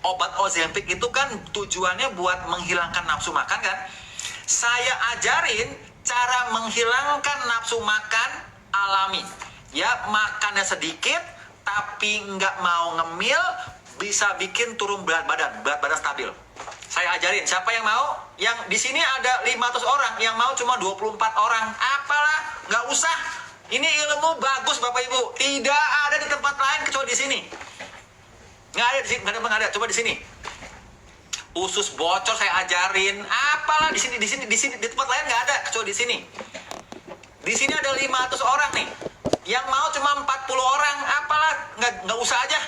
Obat Ozempic itu kan tujuannya buat menghilangkan nafsu makan kan. Saya ajarin cara menghilangkan nafsu makan alami. Ya, makannya sedikit tapi nggak mau ngemil, bisa bikin turun berat badan stabil. Saya ajarin, siapa yang mau? Yang di sini ada 500 orang, yang mau cuma 24 orang. Apalah, nggak usah. Ini ilmu bagus Bapak Ibu. Tidak ada di tempat lain kecuali di sini. Nggak ada di sini, nggak ada. Coba di sini. Usus bocor saya ajarin. Apalah di sini di tempat lain nggak ada kecuali di sini. Di sini ada 500 orang nih. Yang mau cuma 40 orang. Apalah, nggak usah aja.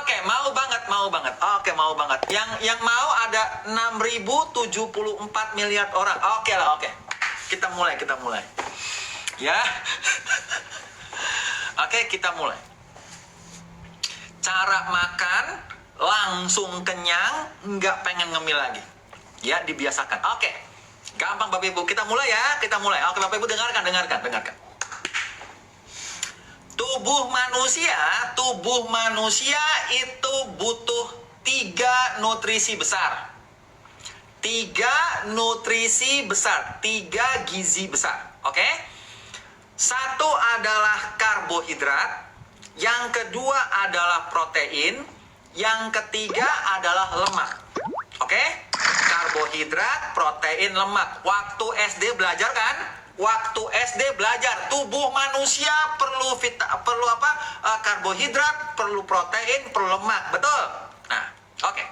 Oke, mau banget. Oke, mau banget. Yang mau ada 6.074 miliar orang. Oke lah, oke. Kita mulai. Ya. Oke, kita mulai. Cara makan langsung kenyang, nggak pengen ngemil lagi. Ya, dibiasakan. Oke. Gampang Bapak Ibu. Kita mulai ya. Oke, Bapak Ibu dengarkan. Tubuh manusia itu butuh 3 nutrisi besar. 3 gizi besar. Oke? Satu adalah karbohidrat, yang kedua adalah protein, yang ketiga adalah lemak. Oke? Karbohidrat, protein, lemak. Waktu SD belajar kan? Tubuh manusia perlu karbohidrat, perlu protein, perlu lemak. Betul? Nah, oke.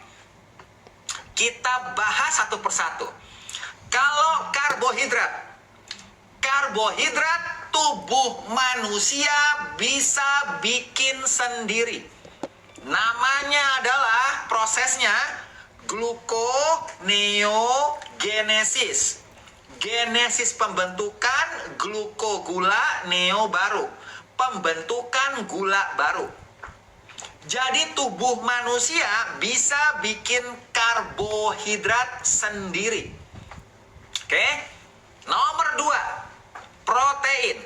Kita bahas satu persatu. Kalau karbohidrat tubuh manusia bisa bikin sendiri. Namanya adalah prosesnya gluconeogenesis. Genesis pembentukan glukogula, neo baru. Pembentukan gula baru. Jadi tubuh manusia bisa bikin karbohidrat sendiri. Oke? Nomor 2, protein.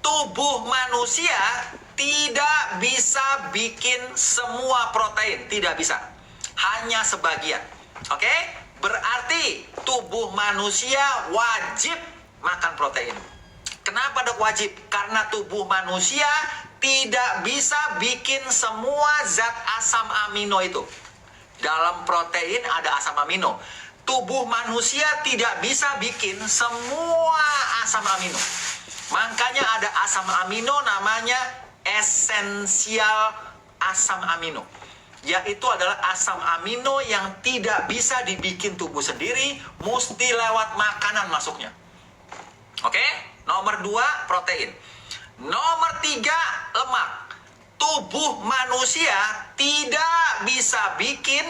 Tubuh manusia tidak bisa bikin semua protein, tidak bisa. Hanya sebagian. Oke? Berarti tubuh manusia wajib makan protein. Kenapa dok wajib? Karena tubuh manusia tidak bisa bikin semua zat asam amino itu. Dalam protein ada asam amino. Tubuh manusia tidak bisa bikin semua asam amino. Makanya ada asam amino namanya esensial asam amino. Yaitu adalah asam amino yang tidak bisa dibikin tubuh sendiri, mesti lewat makanan masuknya. Oke? Nomor 2, protein. Nomor 3, lemak. Tubuh manusia tidak bisa bikin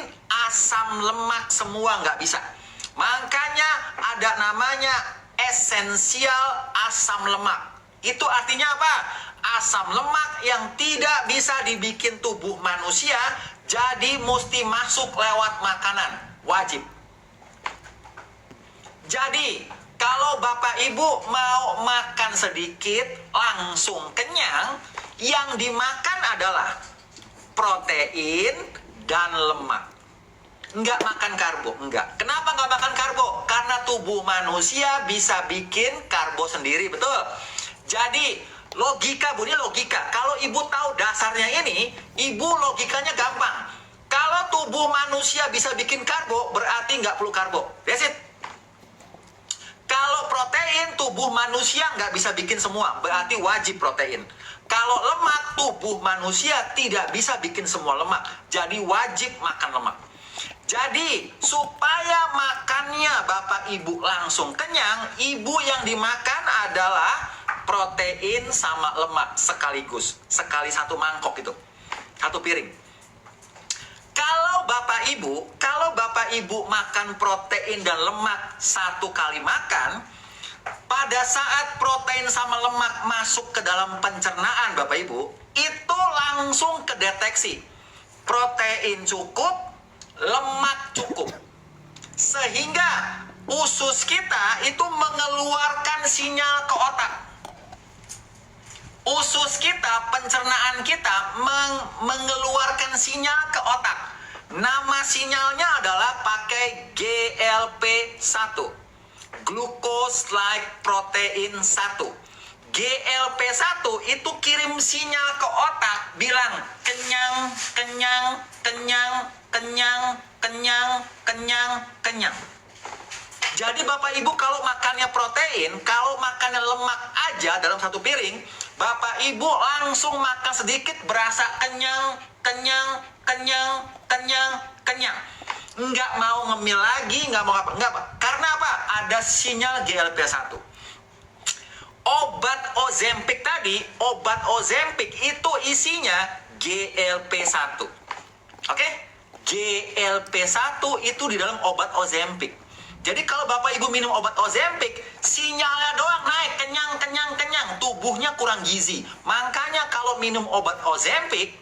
asam lemak semua, nggak bisa. Makanya ada namanya esensial asam lemak. Itu artinya apa? Asam lemak yang tidak bisa dibikin tubuh manusia, jadi mesti masuk lewat makanan. Wajib. Jadi, kalau Bapak Ibu mau makan sedikit, langsung kenyang, yang dimakan adalah protein dan lemak. Enggak makan karbo, enggak. Kenapa enggak makan karbo? Karena tubuh manusia bisa bikin karbo sendiri, betul? Jadi, logika, Bu, ini logika. Kalau Ibu tahu dasarnya ini, Ibu logikanya gampang. Kalau tubuh manusia bisa bikin karbo, berarti nggak perlu karbo. That's it. Kalau protein, tubuh manusia nggak bisa bikin semua, berarti wajib protein. Kalau lemak, tubuh manusia tidak bisa bikin semua lemak, jadi wajib makan lemak. Jadi, supaya makannya Bapak Ibu langsung kenyang, Ibu yang dimakan adalah protein sama lemak sekaligus. Sekali satu mangkok itu. Satu piring. Kalau Bapak Ibu makan protein dan lemak satu kali makan, pada saat protein sama lemak masuk ke dalam pencernaan Bapak Ibu, itu langsung kedeteksi. Protein cukup, lemak cukup. Sehingga usus kita itu mengeluarkan sinyal ke otak. pencernaan kita mengeluarkan sinyal ke otak. Nama sinyalnya adalah pakai GLP-1, glucose like protein 1. GLP-1 itu kirim sinyal ke otak bilang kenyang, kenyang, kenyang, kenyang, kenyang, kenyang, kenyang. Jadi Bapak Ibu kalau makannya protein, kalau makannya lemak aja dalam satu piring, Bapak Ibu langsung makan sedikit berasa kenyang, kenyang, kenyang, kenyang, kenyang. Nggak mau ngemil lagi, nggak mau apa, nggak apa. Karena apa? Ada sinyal GLP-1. Obat Ozempic tadi, obat Ozempic itu isinya GLP-1. Oke? GLP-1 itu di dalam obat Ozempic. Jadi kalau Bapak Ibu minum obat Ozempic, sinyalnya doang naik, kenyang, kenyang, kenyang. Tubuhnya kurang gizi. Makanya kalau minum obat Ozempic,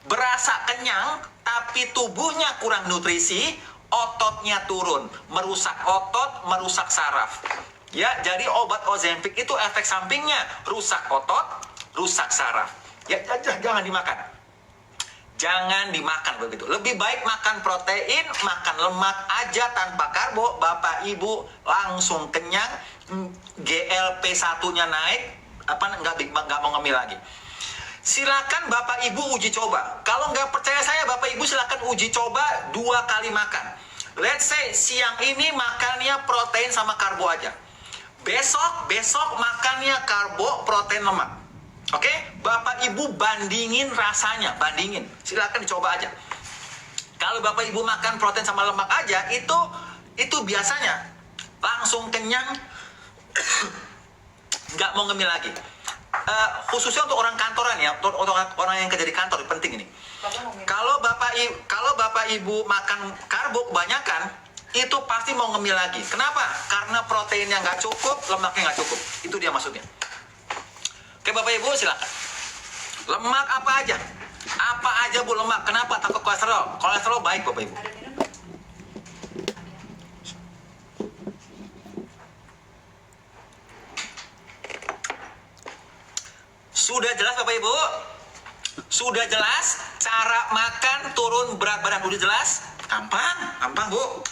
berasa kenyang, tapi tubuhnya kurang nutrisi, ototnya turun. Merusak otot, merusak saraf. Ya, jadi obat Ozempic itu efek sampingnya rusak otot, rusak saraf. Ya, jangan dimakan. Jangan dimakan begitu. Lebih baik makan protein, makan lemak aja tanpa karbo. Bapak Ibu langsung kenyang, GLP-1-nya naik, nggak mau ngemil lagi. Silakan Bapak Ibu uji coba. Kalau nggak percaya saya, Bapak Ibu silakan uji coba 2 kali makan. Let's say siang ini makannya protein sama karbo aja. Besok makannya karbo, protein, lemak. Oke, Bapak Ibu bandingin rasanya, bandingin. Silakan dicoba aja. Kalau Bapak Ibu makan protein sama lemak aja, itu biasanya langsung kenyang, nggak mau ngemil lagi. Khususnya untuk orang kantoran ya, untuk orang yang kerja di kantor, penting ini. Kalau Bapak Ibu makan karbo kebanyakan, itu pasti mau ngemil lagi. Kenapa? Karena proteinnya nggak cukup, lemaknya nggak cukup. Itu dia maksudnya. Oke Bapak Ibu silakan. Lemak apa aja? Apa aja Bu lemak? Kenapa? Takut kolesterol? Kolesterol baik Bapak Ibu. Sudah jelas Bapak Ibu? Sudah jelas cara makan turun berat badan, udah jelas? Gampang Bu.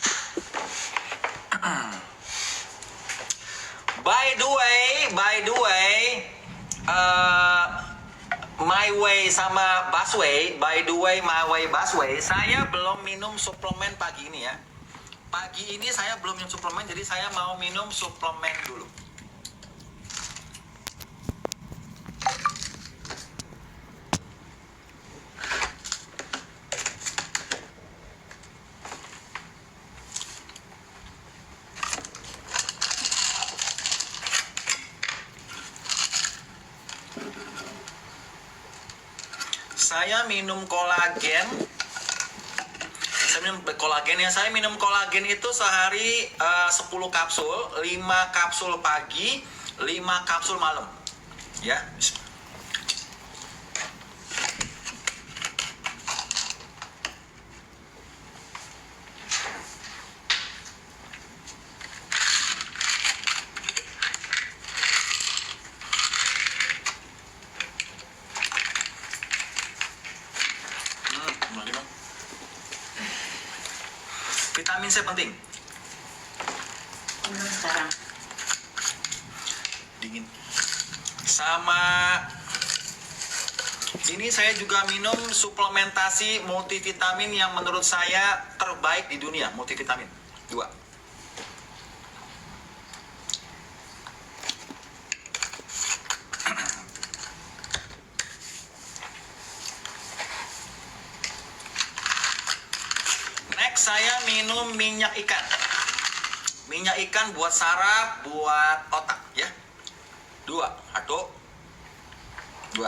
By the way, My Way sama Busway, by the way, My Way, Busway, saya belum minum suplemen pagi ini ya. Pagi ini saya belum minum suplemen, jadi saya mau minum suplemen dulu. Saya minum kolagen. Saya minum kolagen itu sehari 10 kapsul, 5 kapsul pagi, 5 kapsul malam. Ya. Vitamin C penting. Minum sekarang. Dingin. Sama ini saya juga minum suplementasi multivitamin yang menurut saya terbaik di dunia, multivitamin 2. Saya minum minyak ikan. Minyak ikan buat saraf, buat otak ya. 2. 1, 2.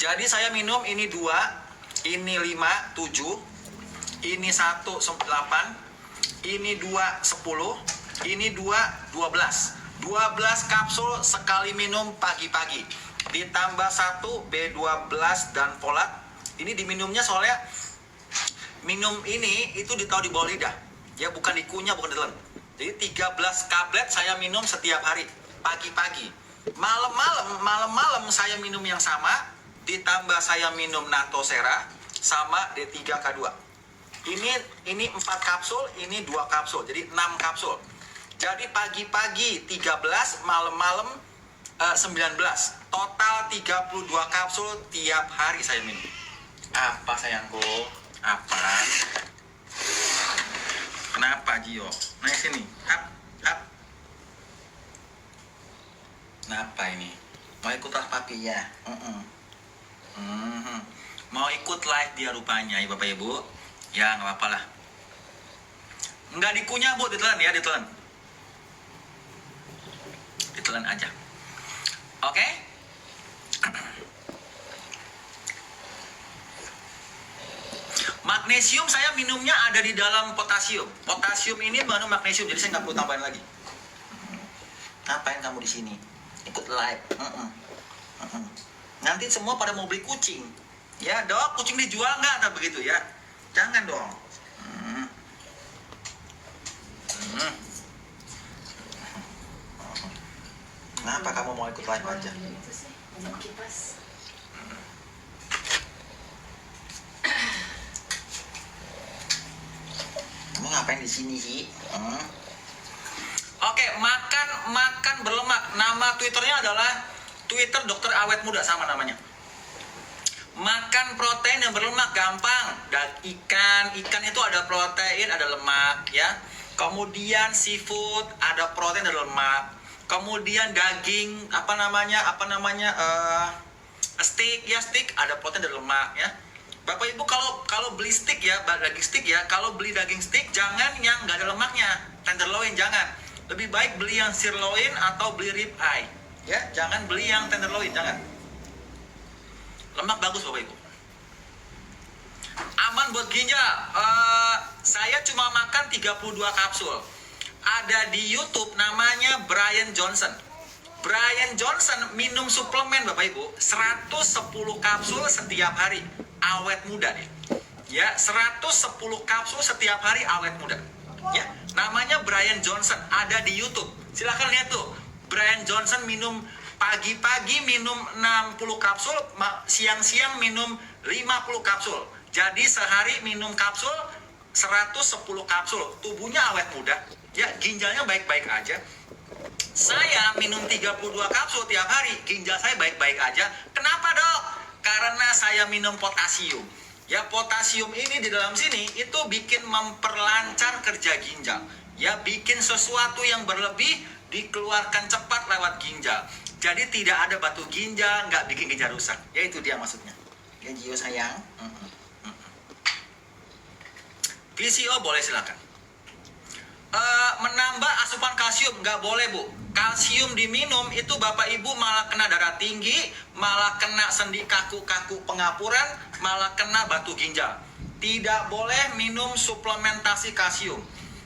Jadi saya minum ini 2, ini 5, 7, ini 1, 8, ini 2, 10. Ini 12 kapsul sekali minum pagi-pagi. Ditambah 1 B12 dan folat. Ini diminumnya soalnya minum ini itu ditaruh di bawah lidah. Ya, bukan dikunyah, bukan ditelan. Jadi 13 tablet saya minum setiap hari, pagi-pagi. Malam-malam saya minum yang sama, ditambah saya minum Natosera sama D3K2. Ini 4 kapsul, ini 2 kapsul, jadi 6 kapsul. Jadi pagi-pagi 13, malam-malam 19. Total 32 kapsul tiap hari saya minum. Apa sayangku? Apa? Kenapa Gio? Naik sini. Up. Kenapa ini? Mau ikut lah papi ya? Mau ikut live dia rupanya ya Bapak Ibu? Ya nggak apa-apa lah. Nggak dikunyah Bu, ditelan ya, ditelan. Ditelan aja. Oke? Magnesium saya minumnya ada di dalam potasium. Potasium ini mengandung magnesium, jadi saya nggak perlu tambahin lagi. Ngapain kamu di sini? Ikut live. Nanti semua pada mau beli kucing. Ya dok, kucing dijual nggak? Tak begitu ya? Jangan dong. Kenapa kamu mau ikut live aja? Kamu ngapain di sini sih? Oke, makan berlemak. Nama Twitternya adalah Twitter Dokter Awet Muda, sama namanya. Makan protein yang berlemak gampang. Dan ikan itu ada protein, ada lemak ya. Kemudian seafood ada protein, ada lemak. Kemudian daging steak ada protein dan lemak ya. Bapak Ibu kalau beli steak ya, daging steak ya, kalau beli daging steak jangan yang nggak ada lemaknya, tenderloin jangan. Lebih baik beli yang sirloin atau beli rib eye ya, jangan beli yang tenderloin, jangan. Lemak bagus Bapak Ibu. Aman buat ginjal. Saya cuma makan 32 kapsul. Ada di YouTube namanya Brian Johnson. Brian Johnson minum suplemen Bapak Ibu 110 kapsul setiap hari. Awet muda nih. Ya, 110 kapsul setiap hari awet muda. Ya, namanya Brian Johnson, ada di YouTube. Silahkan lihat tuh. Brian Johnson minum pagi-pagi minum 60 kapsul, siang-siang minum 50 kapsul. Jadi sehari minum kapsul 110 kapsul. Tubuhnya awet muda. Ya, ginjalnya baik-baik aja. Saya minum 32 kapsul tiap hari, ginjal saya baik-baik aja. Kenapa dok? Karena saya minum potasium. Ya, potasium ini di dalam sini itu bikin memperlancar kerja ginjal. Ya, bikin sesuatu yang berlebih dikeluarkan cepat lewat ginjal. Jadi tidak ada batu ginjal, nggak bikin ginjal rusak. Ya, itu dia maksudnya. Ya, Gio sayang. PCO boleh silakan. Menambah asupan kalsium nggak boleh Bu. Kalsium diminum itu Bapak Ibu malah kena darah tinggi, malah kena sendi kaku-kaku pengapuran, malah kena batu ginjal. Tidak boleh minum suplementasi kalsium.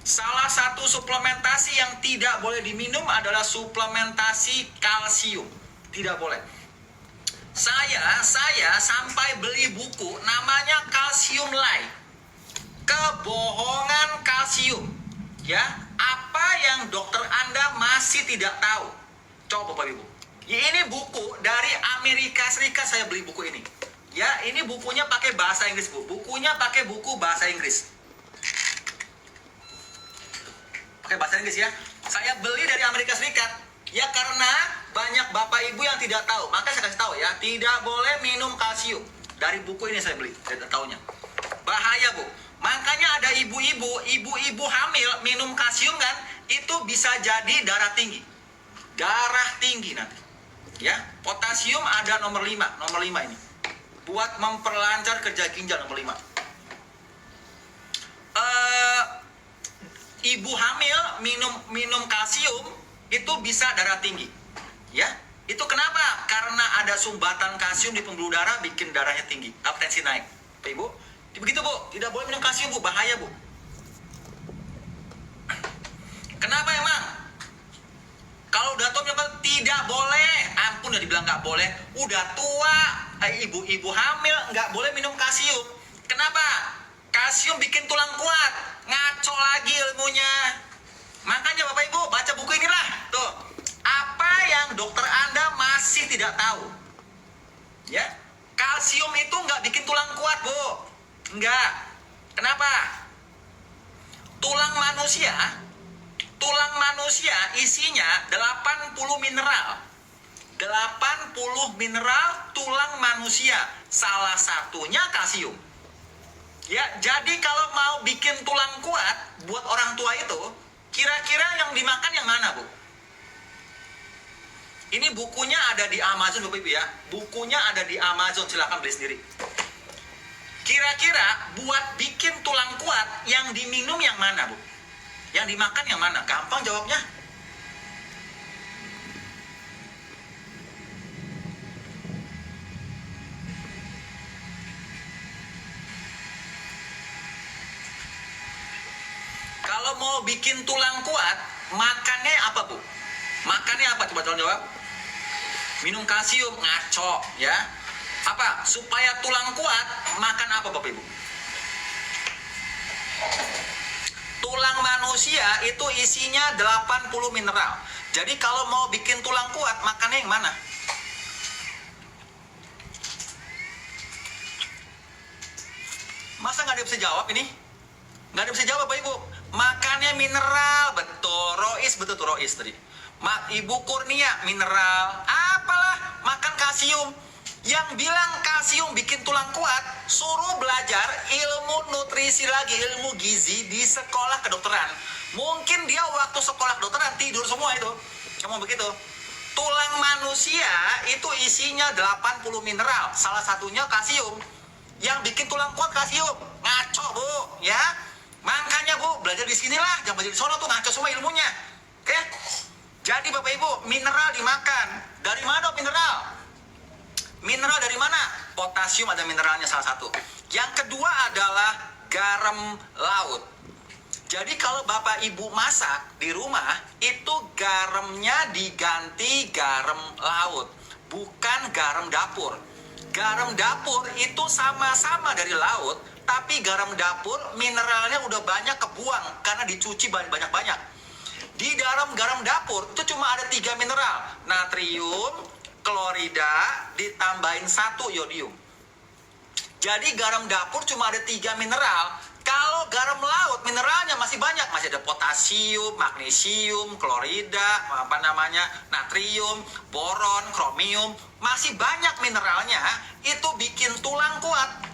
Salah satu suplementasi yang tidak boleh diminum adalah suplementasi kalsium. Tidak boleh. Saya sampai beli buku namanya Calcium Light. Kebohongan kalsium. Ya, apa yang dokter Anda masih tidak tahu? Coba Bapak Ibu. Ya, ini buku dari Amerika Serikat, saya beli buku ini. Ya, ini bukunya pakai bahasa Inggris, Bu. Bukunya pakai buku bahasa Inggris. Pakai bahasa Inggris ya. Saya beli dari Amerika Serikat. Ya, karena banyak Bapak Ibu yang tidak tahu. Maka saya kasih tahu ya, tidak boleh minum kalsium. Dari buku ini saya beli, saya tahunya. Bahaya, Bu. Makanya ada ibu-ibu hamil minum kalsium kan, itu bisa jadi darah tinggi. Darah tinggi nanti. Ya, potasium ada nomor 5 ini. Buat memperlancar kerja ginjal nomor 5. Ibu hamil minum kalsium itu bisa darah tinggi. Ya, itu kenapa? Karena ada sumbatan kalsium di pembuluh darah bikin darahnya tinggi, tensi naik. Pak Ibu, begitu Bu, tidak boleh minum kalsium Bu, bahaya Bu. Kenapa emang? Kalau udah tua bilang tidak boleh, ampun udah dibilang nggak boleh, udah tua, ibu-ibu hamil nggak boleh minum kalsium. Kenapa? Kalsium bikin tulang kuat. Ngaco lagi ilmunya. Makanya Bapak Ibu baca buku inilah. Tuh. Apa yang dokter Anda masih tidak tahu? Ya. Kalsium itu nggak bikin tulang kuat, Bu. Nggak. Kenapa? Tulang manusia isinya 80 mineral. 80 mineral tulang manusia. Salah satunya kalsium. Ya, jadi kalau mau bikin tulang kuat buat orang tua itu, kira-kira yang dimakan yang mana, Bu? Ini bukunya ada di Amazon, Bapak Ibu ya. Bukunya ada di Amazon, silakan beli sendiri. Kira-kira buat bikin tulang kuat yang diminum yang mana, Bu? Yang dimakan yang mana? Gampang jawabnya. Kalau mau bikin tulang kuat, makannya apa, Bu? Makannya apa? Coba tolong jawab. Minum kalsium, ngaco ya. Apa? Supaya tulang kuat, makan apa Bapak Ibu? Tulang manusia itu isinya 80 mineral. Jadi kalau mau bikin tulang kuat, makannya yang mana? Masa nggak ada yang bisa jawab ini? Nggak ada yang bisa jawab Bapak Ibu. Makannya mineral, betul. Rois, betul tuh Rois tadi. Ibu Kurnia, mineral. Apalah, makan kalsium. Yang bilang kalsium bikin tulang kuat, suruh belajar ilmu nutrisi lagi, ilmu gizi di sekolah kedokteran. Mungkin dia waktu sekolah kedokteran tidur semua itu. Kamu begitu. Tulang manusia itu isinya 80 mineral, salah satunya kalsium. Yang bikin tulang kuat kalsium. Ngaco, Bu, ya. Makanya, Bu, belajar di sinilah, jangan belajar di sono tuh, ngaco semua ilmunya. Oke? Jadi Bapak Ibu, mineral dimakan. Dari mana mineral? Mineral dari mana? Potasium ada mineralnya salah satu. Yang kedua adalah garam laut. Jadi kalau Bapak Ibu masak di rumah, itu garamnya diganti garam laut, bukan garam dapur. Garam dapur itu sama-sama dari laut, tapi garam dapur mineralnya udah banyak kebuang karena dicuci banyak-banyak. Di dalam garam dapur itu cuma ada 3 mineral, natrium, klorida, ditambahin 1 yodium. Jadi garam dapur cuma ada 3 mineral. Kalau garam laut mineralnya masih banyak, masih ada potasium, magnesium, klorida, natrium, boron, kromium, masih banyak mineralnya. Itu bikin tulang kuat,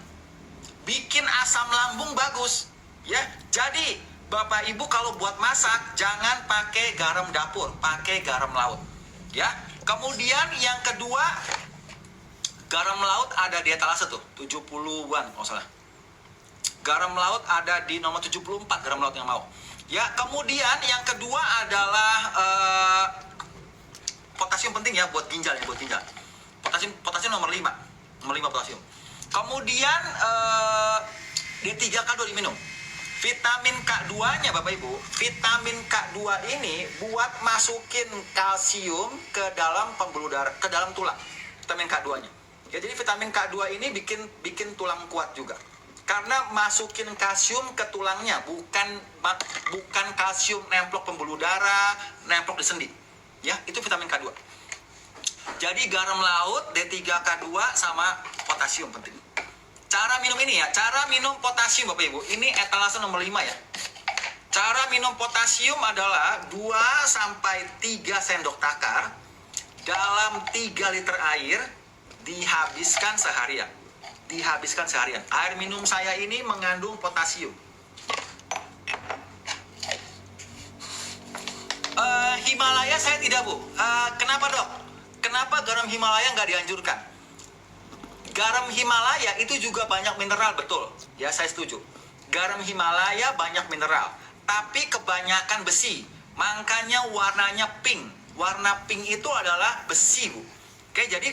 bikin asam lambung bagus, ya. Jadi Bapak Ibu kalau buat masak jangan pakai garam dapur, pakai garam laut, ya. Kemudian yang kedua, garam laut ada di etalase tuh, 70-an kalau salah. Garam laut ada di nomor 74, garam laut yang mau. Ya, kemudian yang kedua adalah potasium penting ya buat ginjal ya, buat ginjal. Potasium nomor 5. Nomor 5 potasium. Kemudian D3K2 diminum. Vitamin K2-nya Bapak Ibu, vitamin K2 ini buat masukin kalsium ke dalam pembuluh darah, ke dalam tulang. Vitamin K2-nya. Ya, jadi vitamin K2 ini bikin tulang kuat juga. Karena masukin kalsium ke tulangnya, bukan kalsium nemplok pembuluh darah, nemplok di sendi. Ya, itu vitamin K2. Jadi garam laut, D3K2 sama potasium penting. Cara minum ini ya, cara minum potasium Bapak Ibu, ini etalase nomor 5 ya. Cara minum potasium adalah 2-3 sendok takar dalam 3 liter air, dihabiskan seharian. Dihabiskan seharian. Air minum saya ini mengandung potasium. Himalaya saya tidak, Bu. Kenapa dok? Kenapa garam Himalaya nggak dianjurkan? Garam Himalaya itu juga banyak mineral, betul. Ya, saya setuju. Garam Himalaya banyak mineral, tapi kebanyakan besi. Makanya warnanya pink. Warna pink itu adalah besi, Bu. Oke, jadi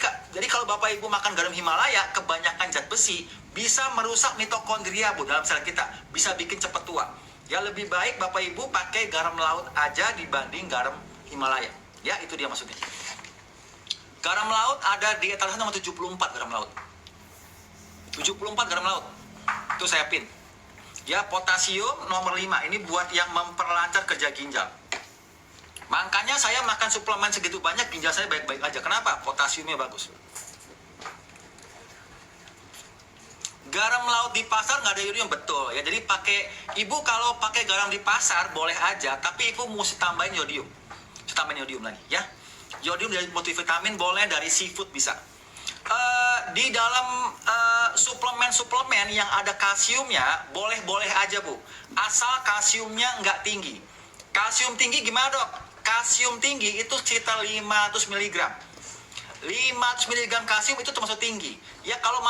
kalau Bapak Ibu makan garam Himalaya, kebanyakan zat besi bisa merusak mitokondria, Bu, dalam sel kita. Bisa bikin cepat tua. Ya, lebih baik Bapak Ibu pakai garam laut aja dibanding garam Himalaya. Ya, itu dia maksudnya. Garam laut ada di etalase nomor 74 garam laut. 74 garam laut. Itu saya pin. Ya, potasium nomor 5 ini buat yang memperlancar kerja ginjal. Makanya saya makan suplemen segitu banyak, ginjal saya baik-baik aja. Kenapa? Potasiumnya bagus. Garam laut di pasar nggak ada yodium, betul ya. Jadi ibu kalau pakai garam di pasar boleh aja, tapi ibu mesti tambahin yodium. Tambahin yodium lagi ya. Yodium dari multivitamin boleh, dari seafood bisa. Di dalam suplemen-suplemen yang ada kalsiumnya boleh-boleh aja bu, asal kalsiumnya nggak tinggi. Kalsium tinggi gimana dok? Kalsium tinggi itu sekitar 500 mg. 500 mg kalsium itu termasuk tinggi. Ya kalau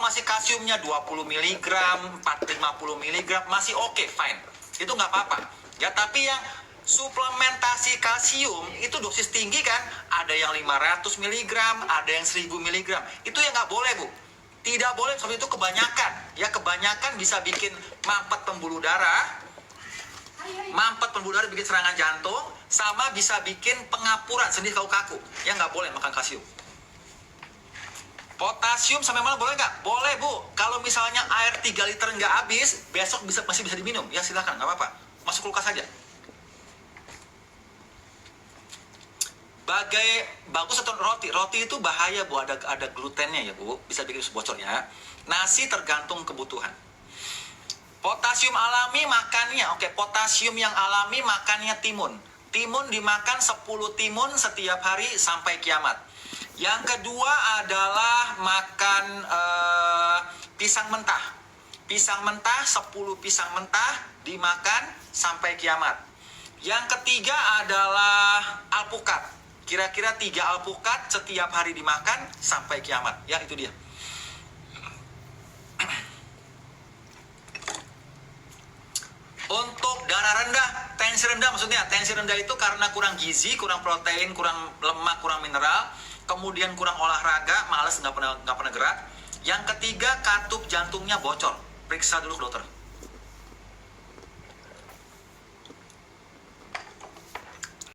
masih kalsiumnya 20 mg, 50 mg masih oke, fine. Itu nggak apa-apa. Ya tapi yang suplementasi kalsium itu dosis tinggi kan, ada yang 500 mg, ada yang 1000 mg. Itu yang nggak boleh bu. Tidak boleh, seperti itu kebanyakan. Ya kebanyakan bisa bikin mampet pembuluh darah. Mampet pembuluh darah bikin serangan jantung, sama bisa bikin pengapuran, sendi kaku-kaku. Ya nggak boleh makan kalsium. Potasium sampai mana boleh nggak? Boleh bu. Kalau misalnya air 3 liter nggak habis, besok masih bisa diminum. Ya silakan, nggak apa-apa. Masuk kulkas saja. Bagus atau roti itu bahaya bu, ada glutennya ya bu, bisa bikin bocor ya. Nasi tergantung kebutuhan. Potasium alami makannya, oke, potasium yang alami makannya timun. Timun dimakan 10 timun setiap hari sampai kiamat. Yang kedua adalah makan pisang mentah. Pisang mentah, 10 pisang mentah dimakan sampai kiamat. Yang ketiga adalah alpukat. Kira-kira 3 alpukat setiap hari dimakan sampai kiamat. Ya, itu dia. Untuk darah rendah, tensi rendah maksudnya. Tensi rendah itu karena kurang gizi, kurang protein, kurang lemak, kurang mineral. Kemudian kurang olahraga, malas, nggak pernah gerak. Yang ketiga, katup jantungnya bocor. Periksa dulu ke dokter.